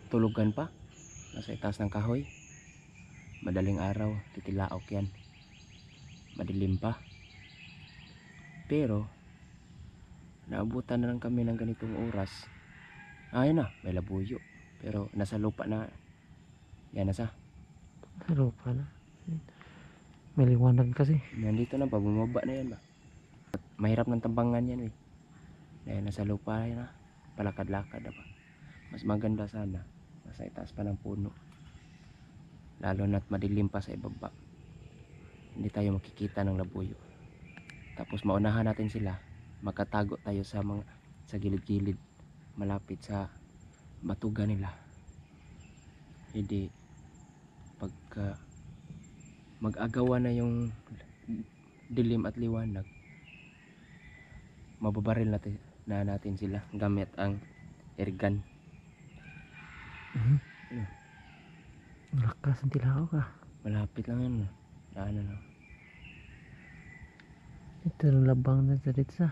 tulugan pa. Nasa itaas ng kahoy. Madaling araw, titilaok yan. Madilim pa. Pero naabutan na lang kami ng ganitong oras. Ayun na, may labuyo. Pero nasa lupa na. Yan nasa. Sa lupa na. May liwanag kasi. Nandito na pa, bumaba na yan ba. Mahirap ng tambangan yan eh. Dahil nasa lupa na. Palakad-lakad na ba. Mas maganda sana. Nasa itaas pa ng puno. Lalo na't madilim pa sa ibaba. Hindi tayo makikita ng labuyo. Tapos maunahan natin sila. Magkatago tayo sa gilid-gilid. Malapit sa matuga nila. Hindi pagka mag-agawa na yung dilim at liwanag, mababaril natin sila gamit ang airgun. Lakas ang tilaok ah. Malapit lang yan. Ano na. Ito yung labang na sa ritsa.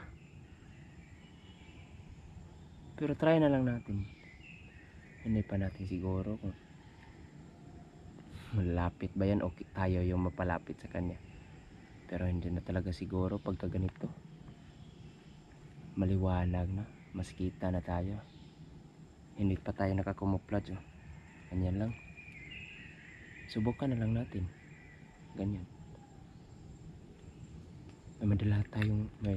Pero try na lang natin. Hindi pa natin siguro kung malapit ba yan o tayo yung mapalapit sa kanya. Pero hindi na talaga siguro pagka ganito. Maliwanag na. Mas kita na tayo. Hindi pa tayo nakakumuplat. Oh. Ganyan lang. Subukan na lang natin. Ganyan. May dala akong may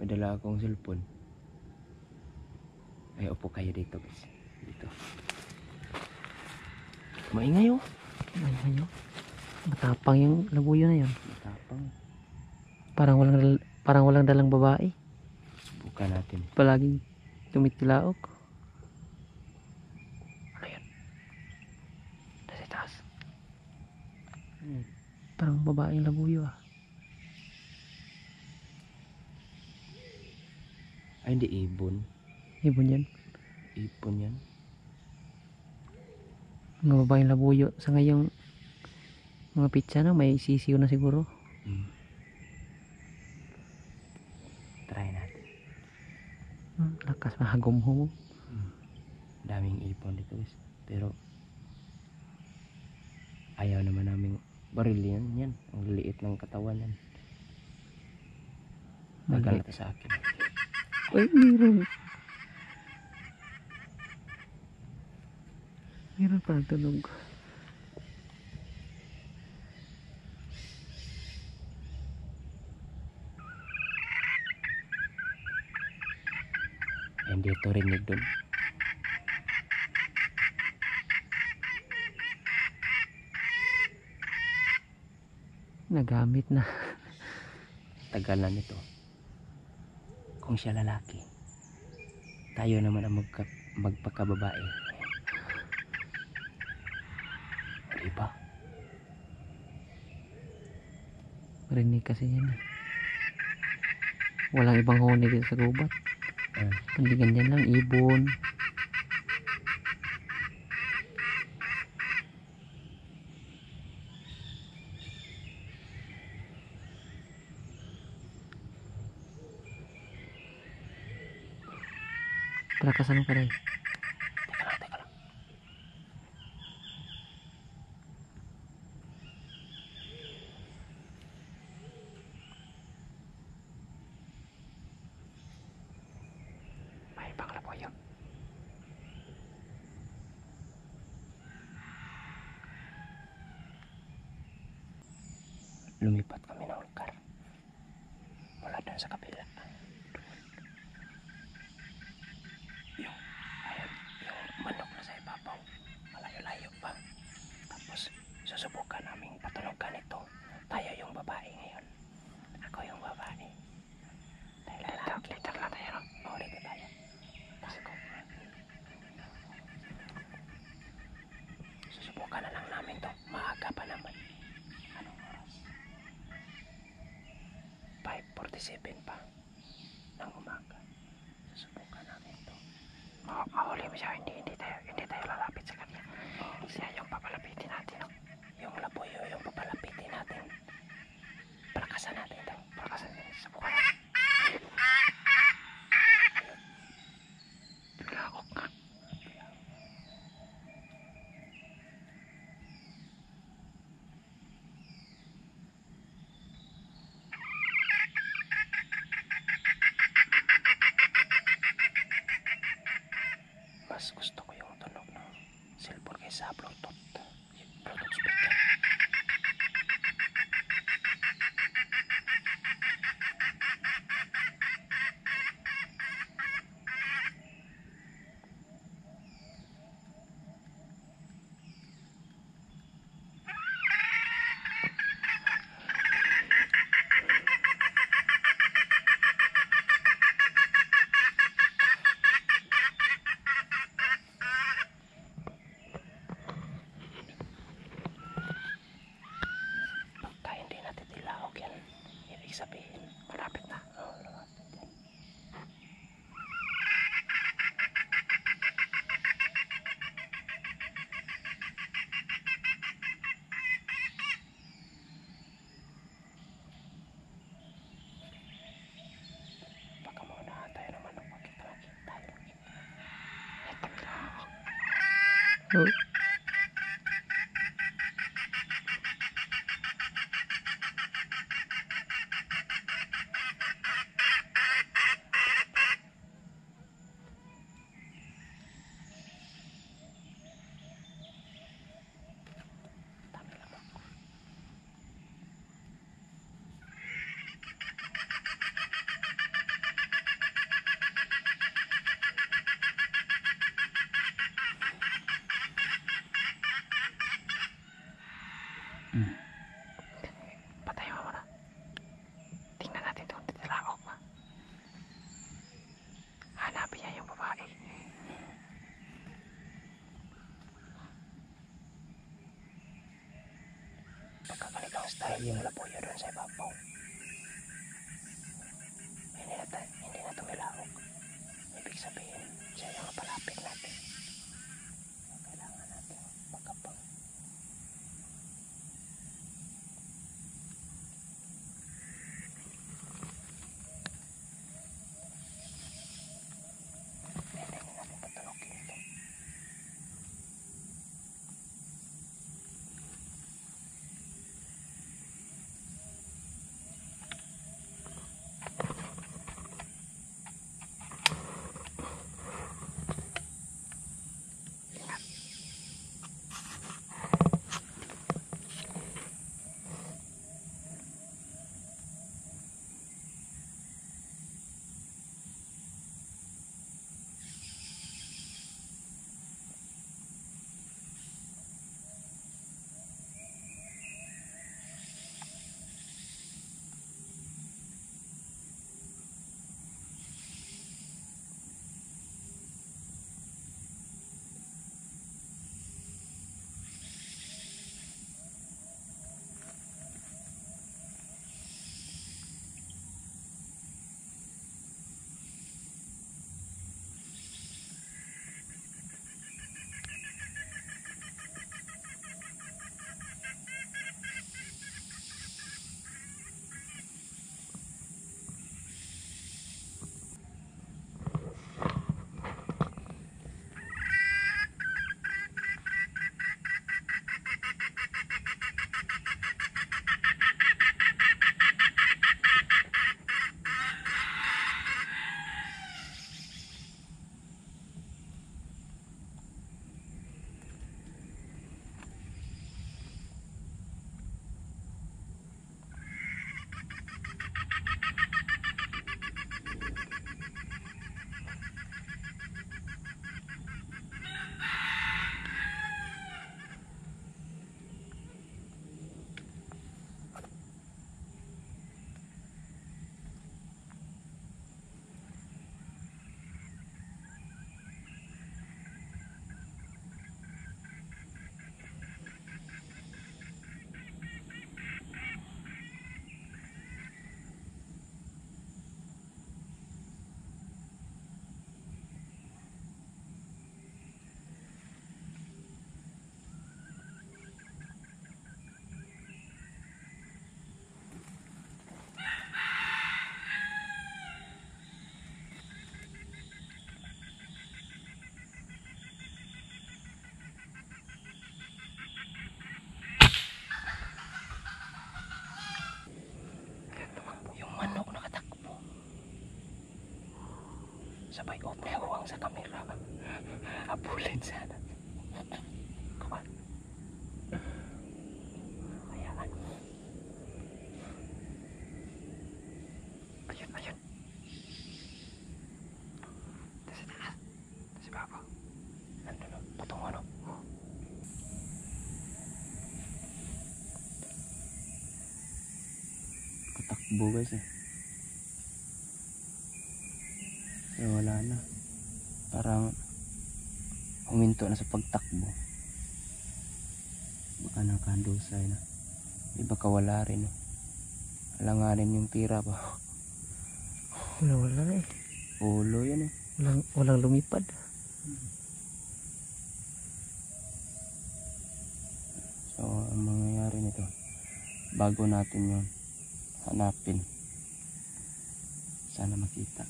dala akong cellphone. Ay, upo kayo dito guys. Dito. Maingay oh. Maingay oh. Matapang yung labuyo na yun. Matapang. Parang walang dalang babae. Subukan natin. Palaging tumitilaok. Ano yun? Nasa taas. Parang babaeng labuyo ah. Ay, hindi ibon. Ibon yan. Ibon yan. Mga babaeng labuyo. Sa ngayong mga pitsa na may sisiw na siguro. Try natin. Lakas mahagom-hum. Daming ibon dito guys. Pero ayaw naman naming baril yan. Ang liit ng katawan yan. Tagal na to sa akin. Ay, meron. Meron parang tunog. Hindi ito rinig dun. Nagamit na. Tagal na nito. Kung siya lalaki, tayo naman ang magpakababae. Diba? Rinig kasi yan eh. Walang ibang huni dito sa gubat. Kundi ganyan lang, ibon. Palakasan mo pa rin. Teka lang. May ibang labuyo. Lumipat kami ng lugar. Mula doon sa kabila. Yung manok na sa ibabaw. Malayo-layo pa. Tapos susubukan naming patunugan ito. Tayo yung babae ngayon. Ako yung babae. Dahil lalaki. Dito lang tayo. Oo, dito tayo. Tago. Susubukan na lang namin to. Maaga pa naman. Anong oras? 5:47 pa ng umaga. Susubukan namin to. Mahuli mo siya. Hindi tayo lalapit sa kanya. Siya yung papalapitin natin. No? Yung labuyo yung papalapitin natin. Palakasan natin to. Palakasan natin. Subukan natin. mas gusto ko yung tunog ng cellphone kaysa Bluetooth. Bluetooth speaker. Pagka hindi natin ilahok yan, ibig sabihin malapit na. Malapit yan. Baka muna tayo naman ang makita tayo. Ito lang. Oh. Dami lang ako. Patay mo muna. Tingnan natin kung titilakok pa. Hanapin niya yung babae. Pagkakaligang style yung labuyo doon sa ibabaw. Hindi na tumilakok. Ibig sabihin, siya yung palapit natin. Kailangan natin pagkapang. Hindi natin patulogin ito. sabay off na huwang sa kamera. sana. Kuwan. Ayan. Ayun. Sa taas. Sa baba. Nandun o. Patungo no. Katakbo guys eh. Pero wala na. Parang huminto na sa pagtakbo. Baka nakandusay na. Di baka wala rin. Alanganin yung tira pa. Wala eh. Ulo yan eh. Walang lumipad. So ang mangyayari nito, bago natin yun hanapin, sana makita.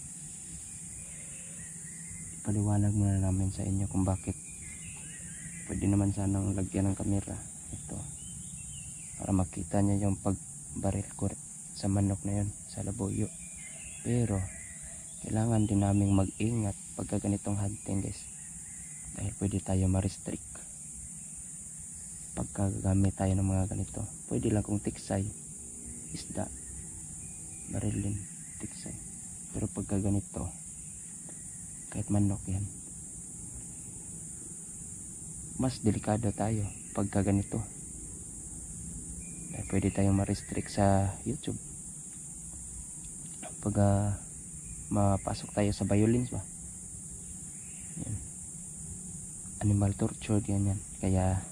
Ipaliwanag muna namin sa inyo kung bakit pwede naman sanang lagyan ng kamera ito para makita niya yung pagbaril ko sa manok na yun sa labuyo. Pero kailangan din naming mag-ingat pagka ganitong hunting guys, dahil pwede tayo ma-restrict pagka gamit tayo ng mga ganito. Pwede lang kung tiksay, isda, barilin, tiksay. Pero pagka ganito, kahit manok yan, mas delikado tayo pagka ganito. Dahil pwede tayong ma-restrict sa YouTube pag mapasok tayo sa violence ba. Yan. Animal torture yan. Kaya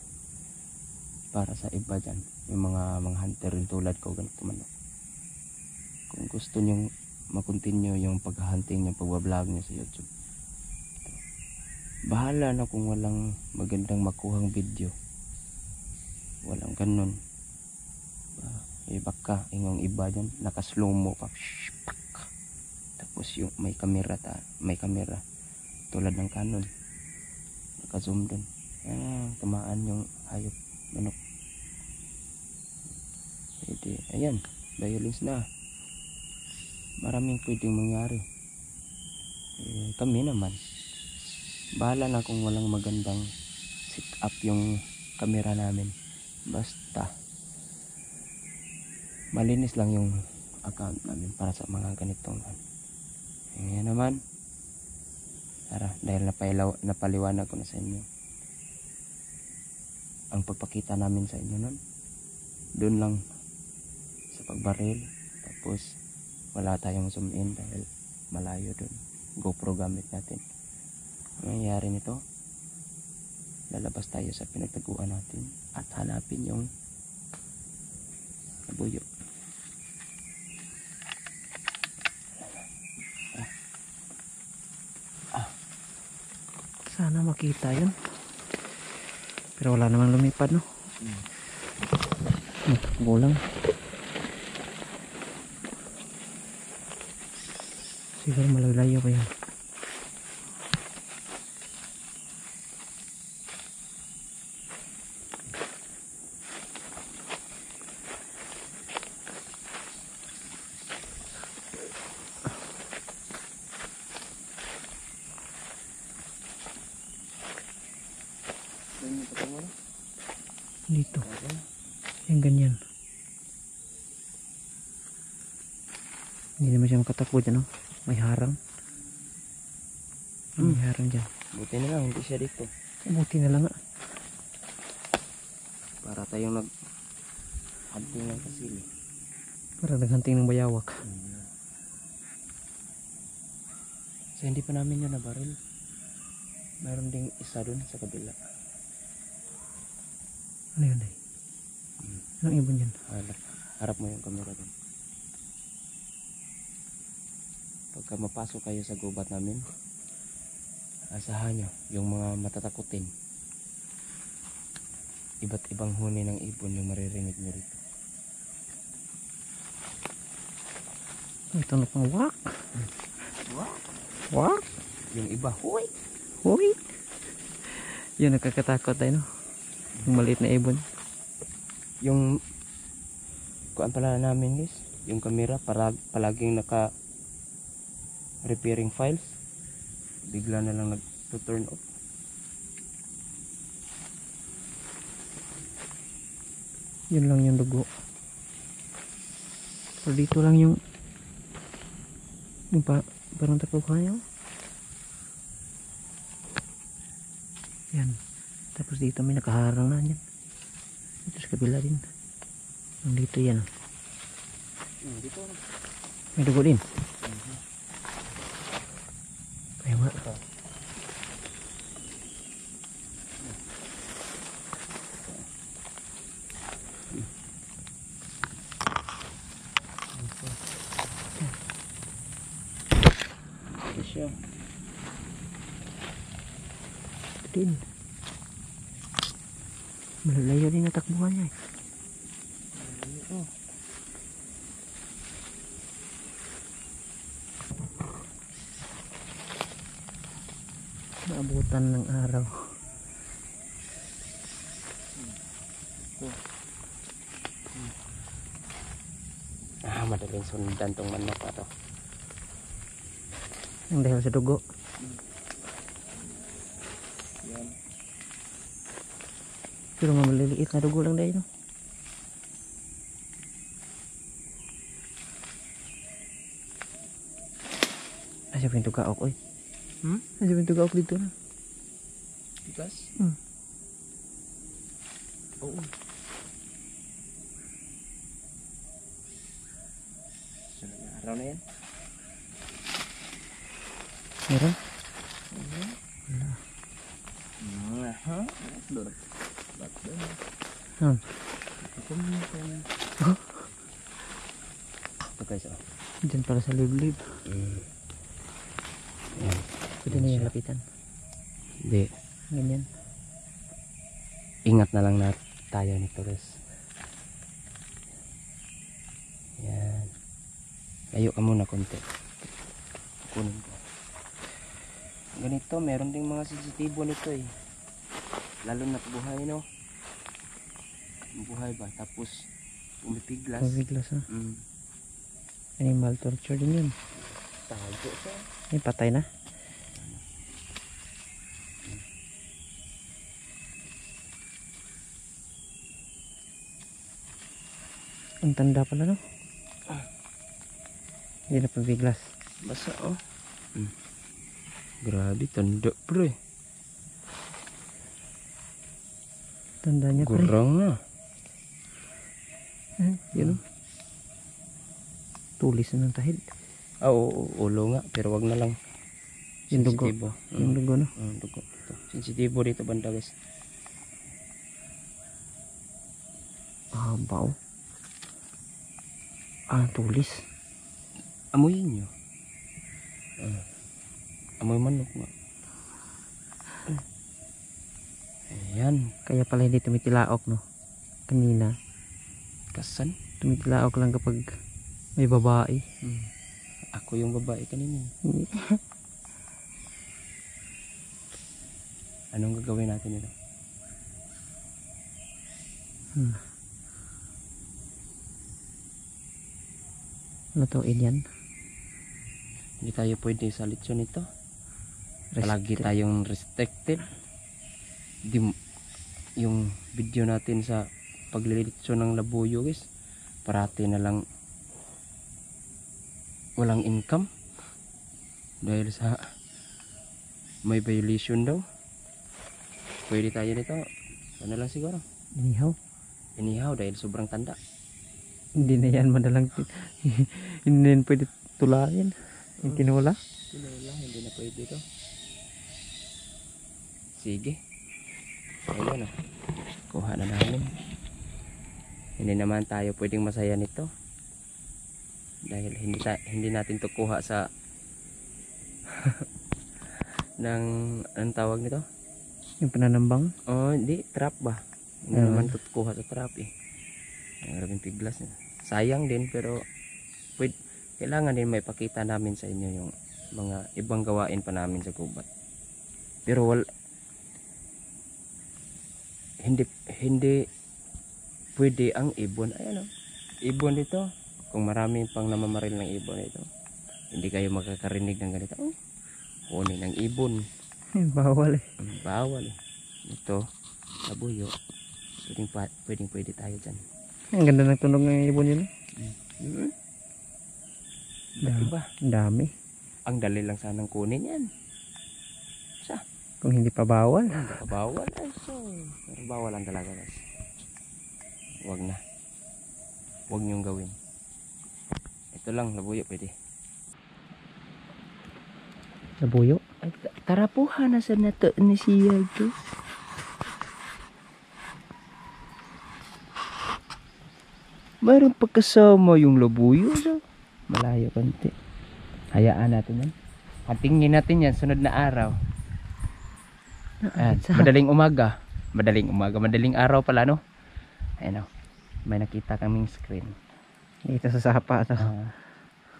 para sa iba dyan, yung mga hunter rin tulad ko, ganito manok, kung gusto nyong makontinue yung paghahunting nyo, pagbablog nyo sa YouTube, bahala na kung walang magandang makuhang video, walang ganun. Baka ingong iba dyan nakaslow mo pa, tapos yung may kamera tulad ng Canon, naka-zoom dun, tumaan yung hayop, manok. Pwede, ayan, violence na, maraming pwedeng mangyari. Kami naman bahala na kung walang magandang set up yung camera namin, basta malinis lang yung account namin para sa mga ganitong ngayon naman. Tara, dahil napaliwanag ko na sa inyo ang pagpakita namin sa inyo nun, doon lang sa pagbaril, tapos wala tayong zoom in dahil malayo doon, GoPro gamit natin. Ang nangyayari nito, lalabas tayo sa pinagtaguan natin at hanapin yung labuyo. Sana makita yun. Pero wala namang lumipad, no? Takbo lang. Siguro malayo pa yan. Dito. Yung ganyan. Hindi naman siya makatakbo dyan, no? May harang. May harang dyan. Buti na lang hindi siya dito, Buti na lang nga. para tayong hunting ng kasili. Para naghanting ng bayawak. So hindi pa namin yun nabaril, mayroon ding isa dun sa kabila. Ano yun, ay? Anong ibon yan? Harap mo yung camera dun. Pagka mapasok kayo sa gubat namin, asahan nyo yung mga matatakutin. Iba't ibang huni ng ibon yung maririnig nyo rito. Ito na pang wak. Wak. Yung iba, huy! Huy. Yun, nakakatakot tayo, no? Yung maliit na ibon. Yung kuan pala namin guys, yung camera palaging naka repairing files, bigla na lang nag-turn off. Yun lang yung dugo. Pero dito lang yung parang tapukan niya. Yan. Tapos dito may nakaharang na yan. Dito sa kabila din. Dito yan. Dito na. May dugo din. Kaya nga. Ito siya. Din. Malalayo din ang takbuhan niya. Oh. Naabutan ng araw. Madaling sundan tong manok pa to. Ang dahil sa dugo. Yan. Pero nga maliliit na dugo lang dahil. No? Asa pinto kaok oy. Asa pinto kaok dito na. Tigas? Oo. Sunod na araw na yan. Meron? Ha? Lord. Ito guys, oh. Diyan para sa liblib. Yan. Pwede na yung lapitan. Hindi. Ganyan. Ingat na lang na tayo nito guys. Yan. Layo ka muna konti. Kunin ko. Ganito, meron ding mga sensitibo nito eh. Lalo na buhay, no? Buhay ba? Tapos umipiglas. Pabiglas ha. Mm. Animal torture din yun. Tago siya. Ay, patay na. Ang tanda pala no? Hindi na pabiglas. Basa oh. Grabe, tanda pre. Tanda niya pre. Gurang na. Yun oh. Tulis na ng tahid. Oo, ulo nga. Pero wag na lang. Yung dugo. Sensitibo. Yung dugo no? Dugo. Ito. Sensitibo dito banda guys. Baw. Tulis. Amoyin nyo. Amoy manok nga. Ayan. Kaya pala hindi tumitilaok no? Kanina. Kasan? Tumitilaok lang kapag may babae. Ako yung babae kanina. Anong gagawin natin ito? Lutuin yan. Hindi tayo pwede sa lechon ito. Palagi tayong restricted. Yung video natin sa paglilitsyon ng labuyo guys, parati na lang walang income dahil sa may violation daw. Pwede tayo nito ano lang siguro inihaw dahil sobrang tanda. Hindi na yan madalang hindi na yan pwede tulain. Yung kinula Hindi na pwede ito. Sige, ayun oh. Kuha na namin. Hindi naman tayo pwedeng masaya nito dahil hindi natin to kuha sa ng anong tawag nito? yung pananambang. Hindi, trap ba? Hindi naman to kuha sa trap eh. Maraming piglas. Sayang din pero kailangan din may pakita namin sa inyo yung mga ibang gawain pa namin sa gubat. Pero hindi pwede ang ibon. Ayan o. Ibon dito. Kung marami pang namamaril ng ibon ito, hindi kayo makakarinig ng ganito. Kunin ng ibon. Bawal eh. Bawal eh. Ito, labuyo. Pwede tayo dyan. Ang ganda ng tunog ng ibon yun. Hmm. Dami. Diba? Ang dami. Ang dali lang sanang kunin yan. Kung hindi pa bawal. Hindi pa bawal. Ay, so. Pero bawal lang talaga guys. Huwag na. Huwag niyong gawin. Ito lang, labuyo pwede. Labuyo. Ay, tara po, hanasan na to ni siya to. Mayroon pa kasama yung labuyo. So. Malayo konti. Hayaan natin yan. Hatingin natin yan sunod na araw. Ayan, madaling umaga. Madaling araw pala, no? Ayan o. May nakita kaming screen. Dito sa sapa to.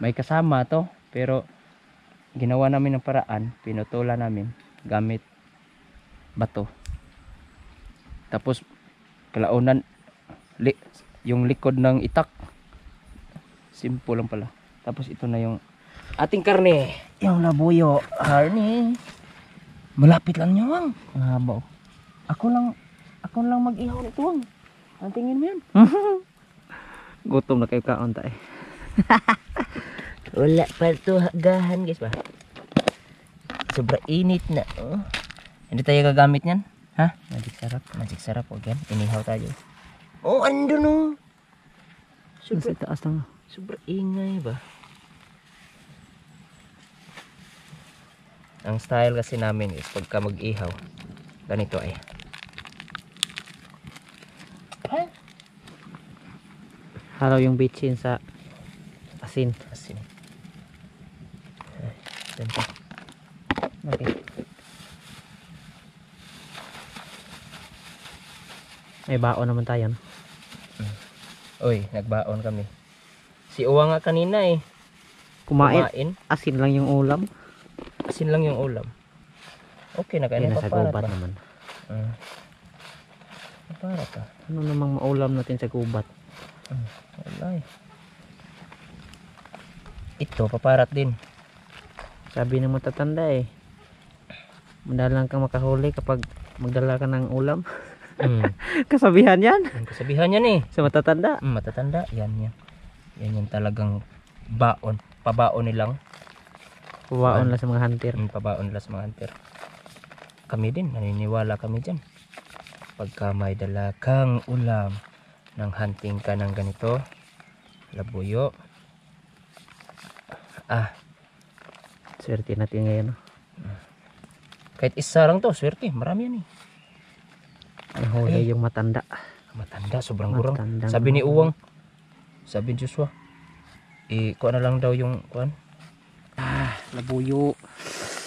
May kasama to. Pero ginawa namin ng paraan. Pinutulan namin gamit bato. Tapos kalaunan yung likod ng itak. Simple lang pala. Tapos ito na yung ating karne. Yung labuyo. Karne. Malapit lang niya, Wang. Ang haba. Ako lang mag-ihaw nito, Wang. Ang tingin mo yan. Gutom na kayo kaunta eh. Wala pa ito hagahan, guys ba? Sobra init na. Oh. Hindi tayo gagamit niyan. Ha? Magic sarap. Huwag yan. Inihaw tayo. Oh, ando no. Nasa taas lang. Sobra ingay ba? Ang style kasi namin is pagka mag-ihaw, ganito ay. Halo yung bitchin sa asin. Asin. Ganito. Okay. May baon naman tayo. No? Uy, nagbaon kami. Si Uwa nga kanina eh. Kumain. Asin lang yung ulam. Asin lang yung ulam. Okay na kaya Yan nasa paparat gubat ba? naman. Paparat ka. Ano namang maulam natin sa gubat? Wala eh. Ito, paparat din. Sabi ng matatanda eh. Madalang kang makahuli kapag magdala ka ng ulam. Kasabihan yan. Ang kasabihan yan eh. Sa matatanda. Matatanda. Yan. Yan yung talagang baon. Pabaon nilang. Pabaon lang sa mga hunter. Pabaon nila sa mga hunter. Kami din, naniniwala kami dyan. Pagka may dala kang ulam ng hunting ka ng ganito, labuyo. Swerte natin ngayon. No? Kahit isa lang to, swerte. Marami yan eh. Nahuli yung matanda. Matanda, sobrang gurang. Matandang Sabi ni Uwang, sabi ni Joshua, kuha na lang daw yung kuhan. Labuyo.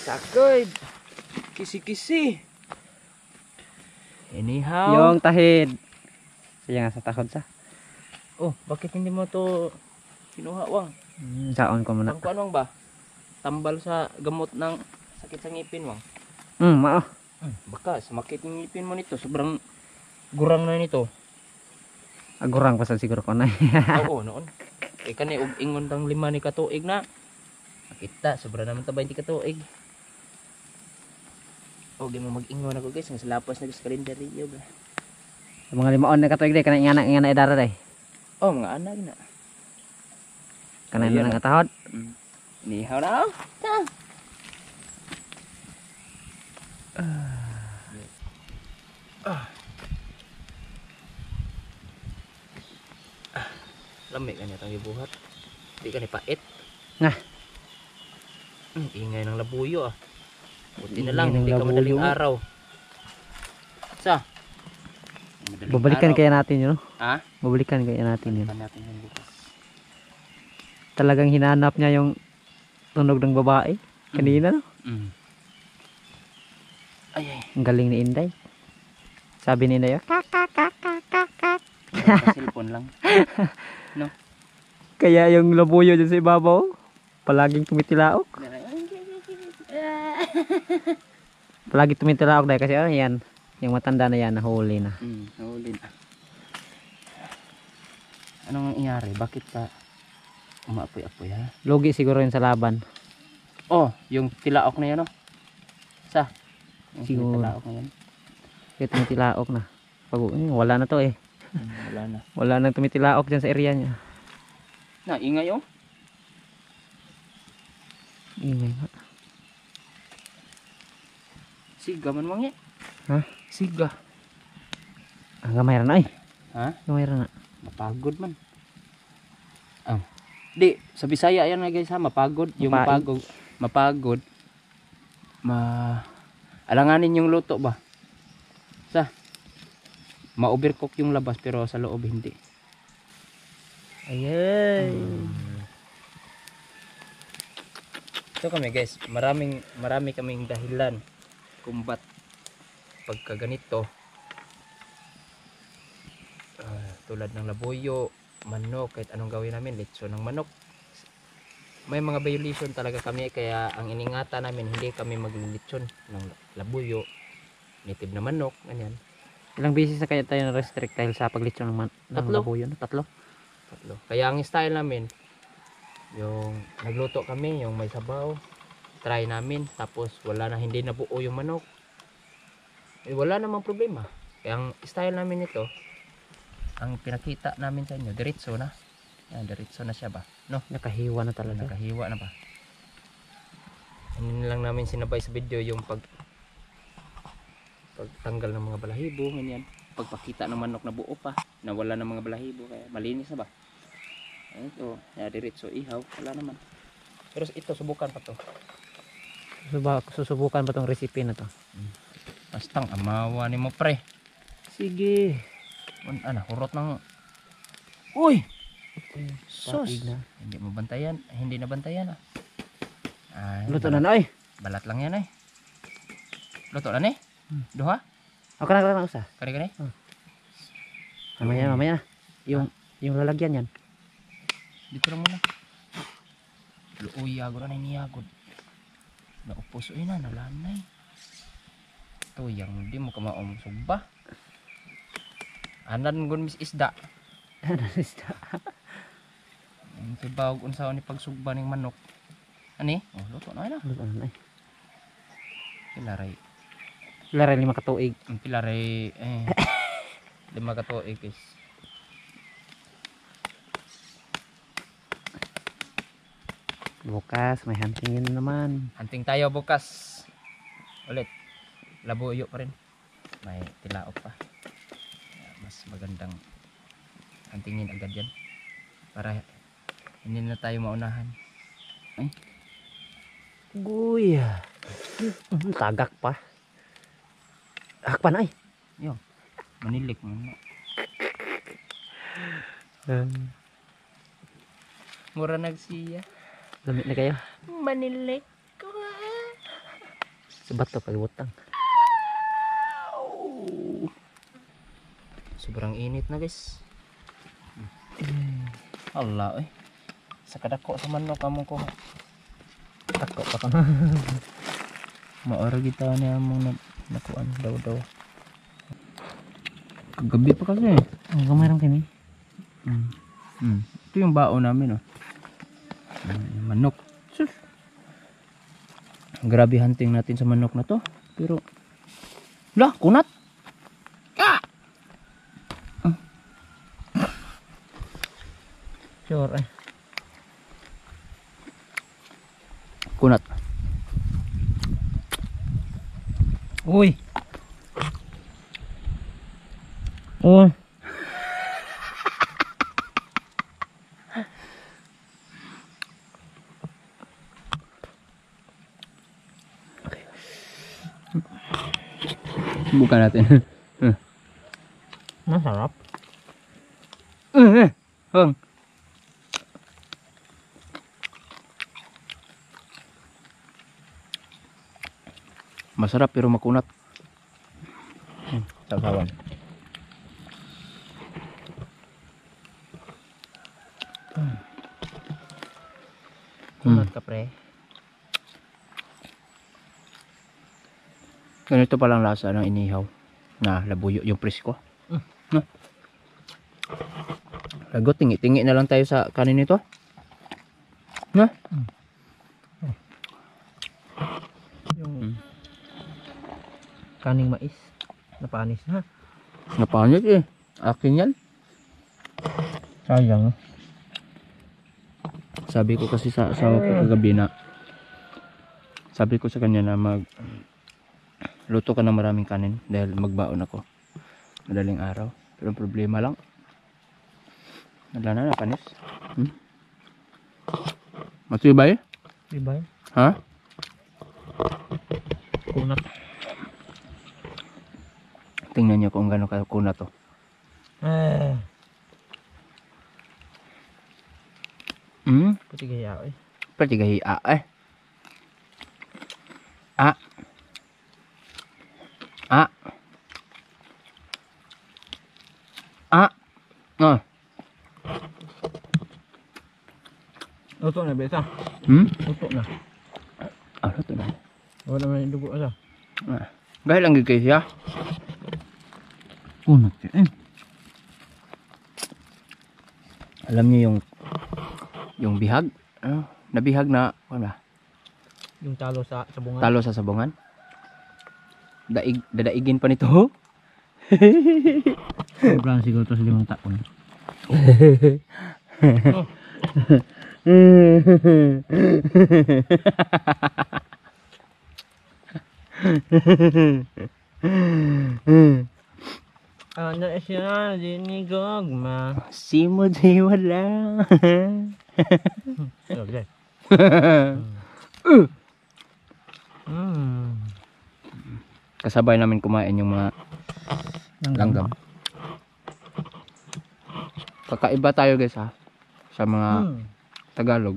Sakod. Kisi-kisi. Anyhow. Yung tahid. Siya nga sa tahod sa. Oh, bakit hindi mo to kinuha, Wang? Saon ko muna. Pang kuhan, Wang ba? Tambal sa gamot ng sakit sa ngipin, Wang. Mao. Baka sumakit yung ngipin mo nito. Sobrang gurang na nito. Agurang pa sa siguro ko na. Oo, noon. Kani ingon tang 5 ni katuig na. Nakita, sobra naman ta 20 katuig. Di mo mag-ingon ako guys, sa lapas na sa kalendaryo ba. Sa mga limaon na katuig day kana ingana idara day. Mga anak na. Kana na nga tahod. Nihaw na. Lamig ka niya itong ibuhat. Hindi ka ni pait. Nga. Ingay ng labuyo ah. Buti na Ingay lang, ng hindi ka labuyo. madaling araw. Sa? Madaling Babalikan araw. kaya natin yun. No? Ha? Babalikan kaya natin yun. Balikan natin yun bukas. Talagang hinanap niya yung tunog ng babae. Kanina no? Ay. Ang galing ni Inday. Sabi ni Inday, Sa cellphone lang. kaya yung labuyo dyan sa ibabaw, palaging tumitilaok. Palagi tumitilaok dahil kasi yan, yung matanda na yan, nahuli na. Nahuli na. Anong nangyari? Bakit ka umaapoy-apoy ha? Lugi siguro yun sa laban. Oh, yung tilaok na yan oh. Sa? Yung Siguro. tilaok na yan. Kaya tumitilaok na. Pag, wala na to eh. Wala na. Wala nang tumitilaok dyan sa area niya. Na, ingay oh. Ingay nga. Siga man mangi. Ha? Siga. Ang gamay ra na ay. Ha? Gamay ra na. Mapagod man. Di, sa Bisaya yan na guys ha, mapagod. Yung Mapaig. mapagod. Alanganin yung luto ba? Ma-overcook yung labas pero sa loob hindi. Ayay. Ito kami guys, marami kaming dahilan kung ba't pagka ganito tulad ng labuyo, manok, kahit anong gawin namin, litso ng manok. May mga violation talaga kami kaya ang iningatan namin hindi kami maglilitsyon ng labuyo, native na manok, ganyan. Ilang beses na kaya tayo na-restrict dahil sa paglitsyon ng Tatlo. labuyo? Tatlo? Kaya ang style namin, yung nagluto kami, yung may sabaw, try namin, tapos wala na, hindi na buo yung manok. Wala namang problema. Kaya ang style namin ito, ang pinakita namin sa inyo, diretso na. Yan, diretso na siya ba? No? Nakahiwa na talaga. Nakahiwa na ba? Hindi lang namin sinabay sa video yung pagtanggal ng mga balahibo, ganyan. Pagpakita ng manok na buo pa, na wala ng mga balahibo, kaya malinis na ba? Ito, diretso ihaw, wala naman. Pero ito, subukan pa to. Susubukan ba tong recipe na to? Bastang amawa ni mo pre. Sige. Hurot ng... Uy! Sus! Paig na. Hindi mo bantayan, hindi na bantayan Luto na na ay. Balat lang yan ay. Luto na ni? Duha? Ako na usa. Kani? Mamaya na. Yung lalagyan yan. Dito lang muna. Uyagod na niyagod. Naupuso na, nalanay. Ito yung di mo kamaumsog ba? Anan gun mis isda. Isda. Ang tibawag unsa ni pagsugba ning manok. Ani? Luto na na. Luto na ay. Pilaray. Laray 5 katuig. Ang pilaray 5 katuig is. Bukas may huntingin naman. Hunting tayo bukas. Ulit. Labuyo pa rin. May tilaok pa. Mas magandang huntingin agad yan. Para hindi na tayo maunahan. Ay. Guya. Tagak pa. Hakpan ay. Yo. Manilik mo na. Mura nagsiya. Lamit na kayo. Manilik ko. Sabat to pagbutang. Sobrang init na guys. Allah sa kadako sa manok among ko. Tako pa ka. Maora kita ni among nakuan daw. Kagabi pa kasi. Ang gamarang kami. Ito yung baon namin manok. Sus. Grabe hunting natin sa manok na to. Pero kunat. Sure eh. Kunat. Uy. Oh. Bukan natin. Masarap. Hang. Masarap pero makunat. Sasawan. Kunat ka pre. Ganito palang lasa ng inihaw na labuyo yung presko. No? Lagot, tingi-tingi na lang tayo sa kanin nito. No? Yung kaning mais. Napanis na. Napanit eh. Akin yan. Sayang. Sabi ko kasi sa asawa ko kagabi na, sabi ko sa kanya na luto ka ng maraming kanin dahil magbaon ako madaling araw. Pero ang problema lang, wala na kanis. Matibay? Diba? Ha? Kunat. Tingnan niyo kung gaano kakuna to. Pati gaya eh. Pwede gahiya eh. Ah. Ah. Ah. Ah. Luto na beta. Luto na. Ah, luto na. Wala naman yung dugo asa. Ah. Gahil lang gid kay siya. Kunat eh. Alam niyo yung bihag? Nabihag na ano ba? Yung talo sa sabungan. Talo sa sabungan. Dadaigin pa nito. Sobrang siguro to sa 5 taon. Ano siya dinigogma. Simod wala. Okay. Kasabay namin kumain yung mga langgam. Kakaiba tayo guys ha. Sa mga Tagalog.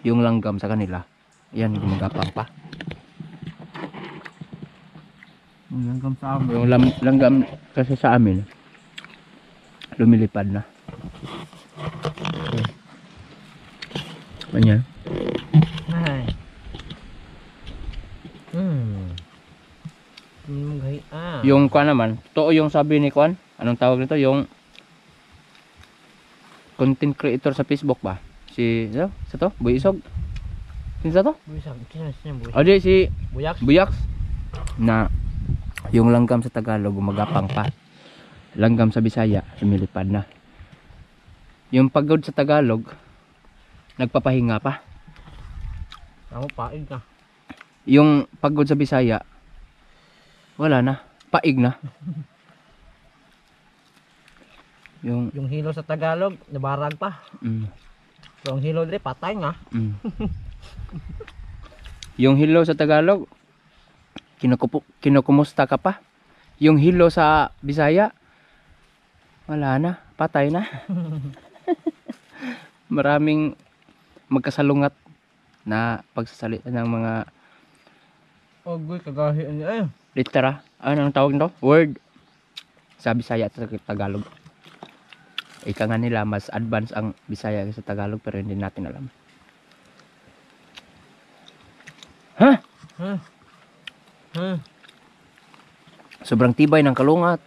Yung langgam sa kanila. Yan gumagapang pa. Yung langgam sa amin. Yung langgam kasi sa amin lumilipad na. Ganyan. Ay. Yung kuan naman, totoo yung sabi ni kuan. Anong tawag nito? Yung content creator sa Facebook ba? Si sa to? Buyisog. Sinsa to? Buyag. O di si Buyak. Buyaks na yung langgam sa Tagalog gumagapang pa. Langgam sa Bisaya lumilipad na. Yung pagod sa Tagalog nagpapahinga pa. Ako paig ka. Yung pagod sa Bisaya wala na, paig na. Yung hilo sa Tagalog nabarag pa. Pero ang hilo dire patay nga. Yung hilo sa Tagalog kinukumusta ka pa. Yung hilo sa Bisaya wala na, patay na. Maraming magkasalungat na pagsasalita ng mga Ogoy kagahian niya litera. Ano ang tawag nito? Word sa Bisaya at sa Tagalog. Ika nga nila mas advance ang Bisaya sa Tagalog pero hindi natin alam. Ha? Sobrang tibay ng kalungat.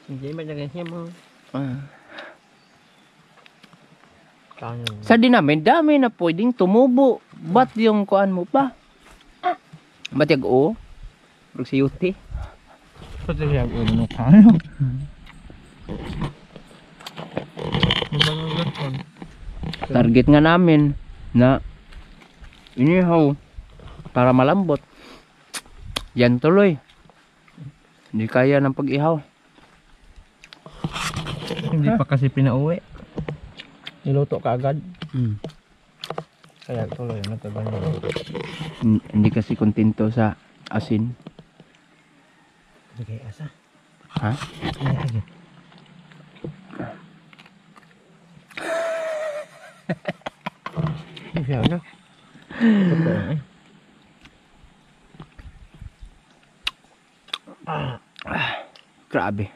Hindi ba niya mo? Sa dinamin, dami na pwedeng tumubo. Ba't yung kuan mo pa? Ba't yung o? Pero si Yuti. Pati siya ulo kayo. Target nga namin na inihaw para malambot. Yan tuloy. Hindi kaya ng pag-ihaw. Hindi pa kasi pinauwi. Niluto ka agad. Kaya tuloy natagal niya. Hindi kasi kontento sa asin. Bigay asa. Ha? Siya na. Grabe.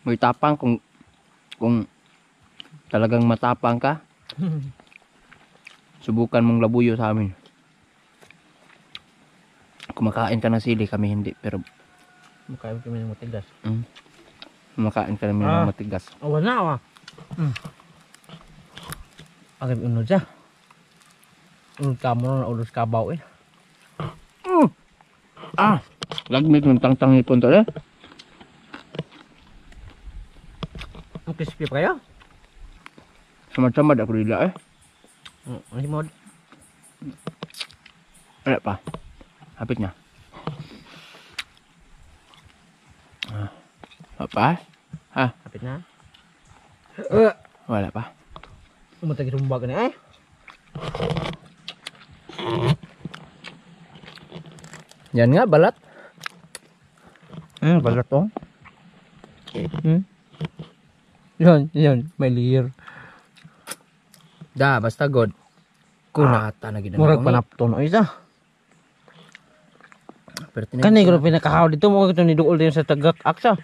May tapang kung talagang matapang ka. Subukan mong labuyo sa amin. Kumakain ka ng sili, kami hindi, pero Makain kami ng matigas. kumakain ka namin ng matigas. Awa na awa. Agad unod siya. Kamu na ulos kabaw eh. Lagmit ng tangtang nipon to eh. Ang crispy pa kayo? Samad-samad ako dila eh. Ano mo? Wala pa. Hapit na. Apa? Ha? Kapit na. Wala pa. Umatag sumbag na eh. Yan nga, balat. Balat oh. Yan, may layer. Da, basta god. Kunata na gid. Murag panapton o isa. Pero Kani ko pinakahaw dito mo ito ni duol din sa tagak aksa.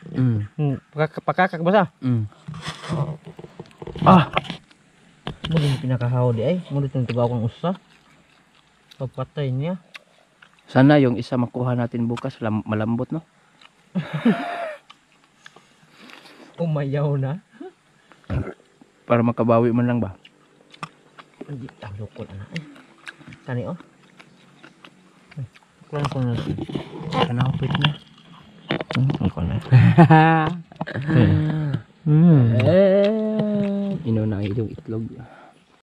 Pakakak ba sa? Mo din pinakahaw di ay. Mo dito tugaw kang usa. Papatay niya. Sana yung isa makuha natin bukas malambot no. Umayaw na. Para makabawi man lang ba. Hindi lukol na eh. Kani oh. Kulang ko na. Kanapit na. Ako na. Ino na yung itlog.